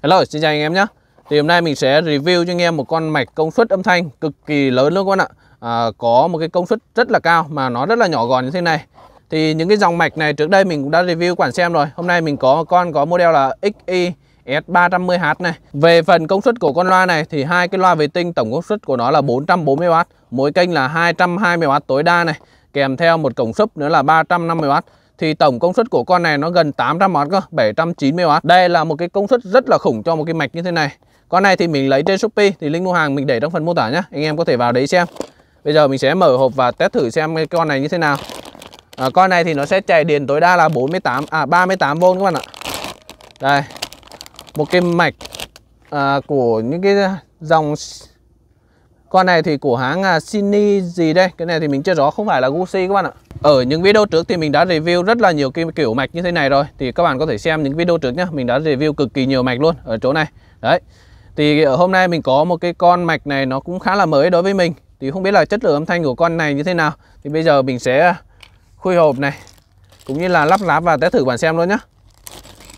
Hello, xin chào anh em nhé. Thì hôm nay mình sẽ review cho anh em một con mạch công suất âm thanh cực kỳ lớn luôn các bạn ạ. Có một cái công suất rất là cao mà nó rất là nhỏ gọn như thế này. Thì những cái dòng mạch này trước đây mình cũng đã review quản xem rồi. Hôm nay mình có một con có model là XI-S310H này. Về phần công suất của con loa này thì hai cái loa vệ tinh tổng công suất của nó là 440W, mỗi kênh là 220W tối đa này, kèm theo một cổng sub nữa là 350W. Thì tổng công suất của con này nó gần 800W cơ, 790W. Đây là một cái công suất rất là khủng cho một cái mạch như thế này. Con này thì mình lấy trên Shopee, thì link mua hàng mình để trong phần mô tả nhé. Anh em có thể vào đấy xem. Bây giờ mình sẽ mở hộp và test thử xem cái con này như thế nào. Con này thì nó sẽ chạy điện tối đa là 38V các bạn ạ. Đây, một cái mạch của những cái dòng. Con này thì của hãng Sony gì đây? Cái này thì mình chưa rõ, không phải là Gucci các bạn ạ. Ở những video trước thì mình đã review rất là nhiều cái kiểu mạch như thế này rồi. Thì các bạn có thể xem những video trước nhé. Mình đã review cực kỳ nhiều mạch luôn ở chỗ này. Đấy. Thì ở hôm nay mình có một cái con mạch này nó cũng khá là mới đối với mình. Thì không biết là chất lượng âm thanh của con này như thế nào. Thì bây giờ mình sẽ khui hộp này, cũng như là lắp ráp và test thử bạn xem luôn nhé.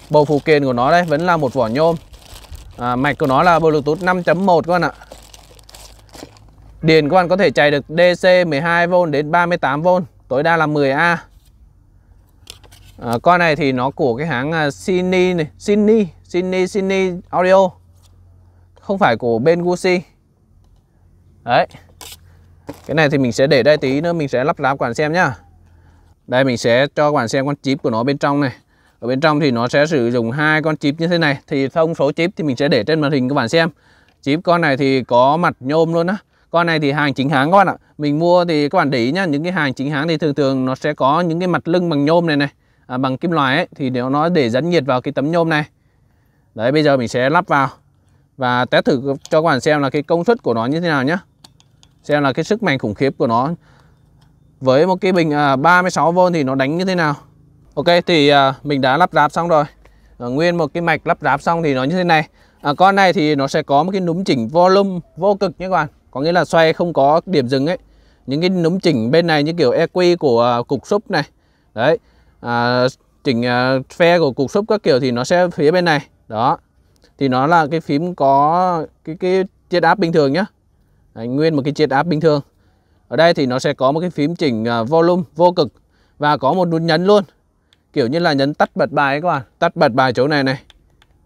Bộ phụ kiện của nó đây vẫn là một vỏ nhôm. Mạch của nó là Bluetooth 5.1 các bạn ạ. Điện các bạn có thể chạy được DC 12V đến 38V, tối đa là 10A. Con này thì nó của cái hãng Sony này, Sony Audio, không phải của bên Gucci. Đấy. Cái này thì mình sẽ để đây, tí nữa mình sẽ lắp ráp các bạn xem nhá. Đây, mình sẽ cho các bạn xem con chip của nó bên trong này. Ở bên trong thì nó sẽ sử dụng hai con chip như thế này. Thì thông số chip thì mình sẽ để trên màn hình các bạn xem. Chip con này thì có mặt nhôm luôn á. Con này thì hàng chính hãng các bạn ạ. Mình mua thì các bạn để ý nhá, những cái hàng chính hãng thì thường nó sẽ có những cái mặt lưng bằng nhôm này bằng kim loại ấy, thì nó để dẫn nhiệt vào cái tấm nhôm này. Đấy, bây giờ mình sẽ lắp vào và test thử cho các bạn xem là cái công suất của nó như thế nào nhá. Xem là cái sức mạnh khủng khiếp của nó với một cái bình 36V thì nó đánh như thế nào. Ok, thì mình đã lắp ráp xong rồi. Nguyên một cái mạch lắp ráp xong thì nó như thế này. Con này thì nó sẽ có một cái núm chỉnh volume vô cực nhé các bạn. Có nghĩa là xoay không có điểm dừng ấy. Những cái núm chỉnh bên này như kiểu EQ của cục sub này. Đấy. Chỉnh phe của cục sub các kiểu thì nó sẽ phía bên này. Đó. Thì nó là cái phím có cái chiết áp bình thường nhá. Đấy, nguyên một cái chiết áp bình thường. Ở đây thì nó sẽ có một cái phím chỉnh volume vô cực và có một nút nhấn luôn. Kiểu như là nhấn tắt bật bài ấy các bạn. Tắt bật bài chỗ này này.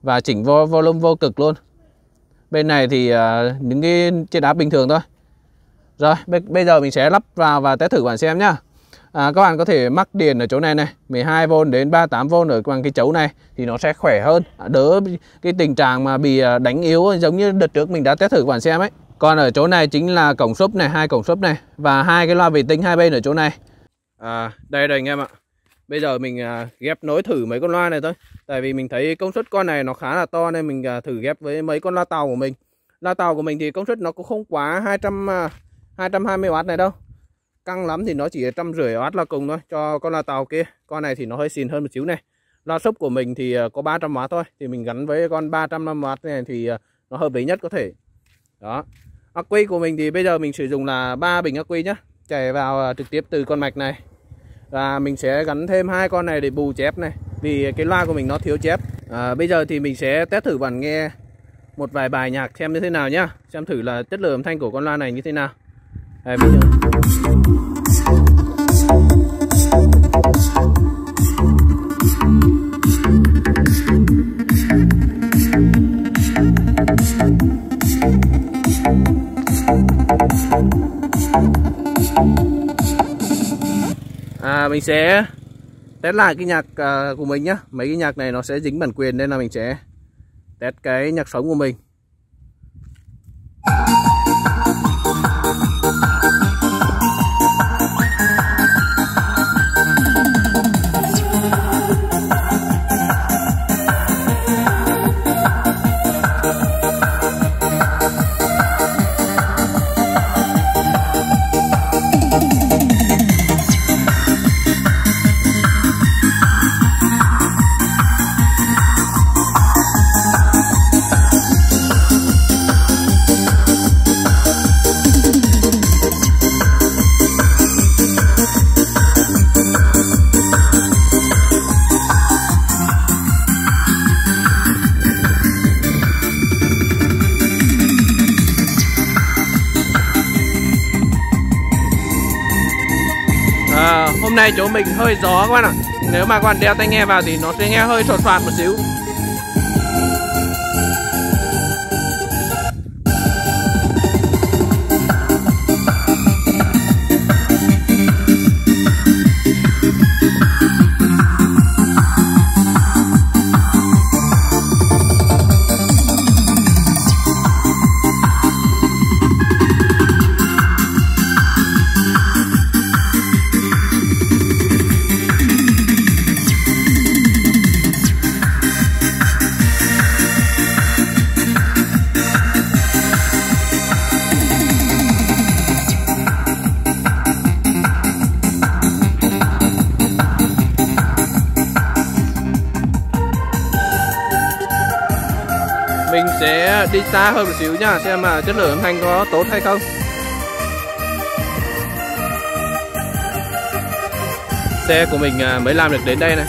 Và chỉnh volume vô cực luôn. Bên này thì những cái chiết áp bình thường thôi. Rồi, bây giờ mình sẽ lắp vào và test thử bạn xem nhá. Các bạn có thể mắc điện ở chỗ này này, 12V đến 38V ở bằng cái chấu này thì nó sẽ khỏe hơn, đỡ cái tình trạng mà bị đánh yếu giống như đợt trước mình đã test thử bạn xem ấy. Còn ở chỗ này chính là cổng sub này, hai cổng sub này và hai cái loa vệ tinh hai bên ở chỗ này. Đây rồi anh em ạ. Bây giờ mình ghép nối thử mấy con loa này thôi. Tại vì mình thấy công suất con này nó khá là to nên mình thử ghép với mấy con loa tàu của mình. Loa tàu của mình thì công suất nó cũng không quá 220W này đâu. Căng lắm thì nó chỉ 150W là cùng thôi cho con loa tàu kia. Con này thì nó hơi xịn hơn một xíu này. Loa sub của mình thì có 300W thôi. Thì mình gắn với con 350W này thì nó hợp lý nhất có thể. Đó. Ắc quy của mình thì bây giờ mình sử dụng là 3 bình ắc quy nhá. Chạy vào trực tiếp từ con mạch này. Và mình sẽ gắn thêm hai con này để bù chép này. Vì cái loa của mình nó thiếu chép. Bây giờ thì mình sẽ test thử bạn nghe một vài bài nhạc xem như thế nào nhá. Xem thử là chất lượng âm thanh của con loa này như thế nào. Đây, bây giờ. Mình sẽ test lại cái nhạc của mình nhá. Mấy cái nhạc này nó sẽ dính bản quyền nên là mình sẽ test cái nhạc sống của mình. Hôm nay chỗ mình hơi gió các bạn ạ. Nếu mà các bạn đeo tai nghe vào thì nó sẽ nghe hơi sột soạt một xíu. Mình sẽ đi xa hơn một xíu nha, xem mà chất lượng âm thanh có tốt hay không. Xe của mình mới làm được đến đây này.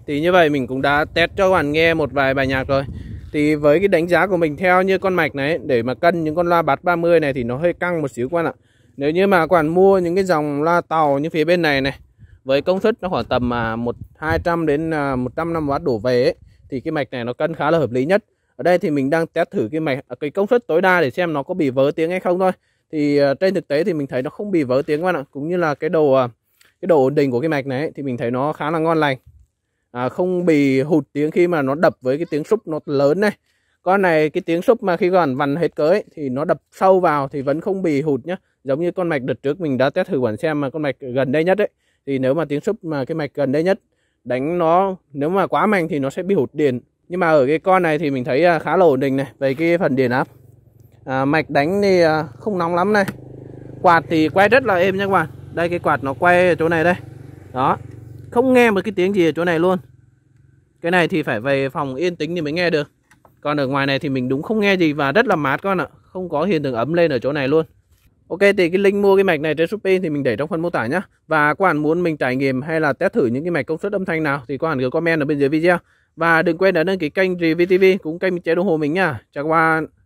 thì như vậy mình cũng đã test cho các bạn nghe một vài bài nhạc rồi. Thì với cái đánh giá của mình theo như con mạch này, để mà cân những con loa bass 30 này thì nó hơi căng một xíu các bạn ạ. Nếu như mà các bạn mua những cái dòng loa tàu như phía bên này này, với công suất nó khoảng tầm 200 đến 150W đổ về ấy, thì cái mạch này nó cân khá là hợp lý nhất. Ở đây thì mình đang test thử cái công suất tối đa để xem nó có bị vỡ tiếng hay không thôi. Thì trên thực tế thì mình thấy nó không bị vỡ tiếng các bạn ạ. Cũng như là cái độ ổn định của cái mạch này ấy, thì mình thấy nó khá là ngon lành. Không bị hụt tiếng khi mà nó đập với cái tiếng súp nó lớn này. Con này cái tiếng súp mà khi các bạn vặn hết cỡ ấy, thì nó đập sâu vào thì vẫn không bị hụt nhá. Giống như con mạch đợt trước mình đã test thử bạn xem, mà con mạch gần đây nhất ấy, thì nếu mà tiếng súp mà cái mạch gần đây nhất đánh nó, nếu mà quá mạnh thì nó sẽ bị hụt điện. Nhưng mà ở cái con này thì mình thấy khá là ổn định này. Về cái phần điện áp, mạch đánh thì không nóng lắm này. Quạt thì quay rất là êm nha các bạn. Đây cái quạt nó quay ở chỗ này đây. Đó, không nghe một cái tiếng gì ở chỗ này luôn. Cái này thì phải về phòng yên tĩnh thì mới nghe được. Còn ở ngoài này thì mình đúng không nghe gì và rất là mát con ạ. Không có hiện tượng ấm lên ở chỗ này luôn. Ok, thì cái link mua cái mạch này trên Shopee thì mình để trong phần mô tả nhá. Và các bạn muốn mình trải nghiệm hay là test thử những cái mạch công suất âm thanh nào thì các bạn cứ comment ở bên dưới video. Và đừng quên đã đăng ký kênh Review TV cũng kênh chế đồng hồ mình nhá. Chào các bạn.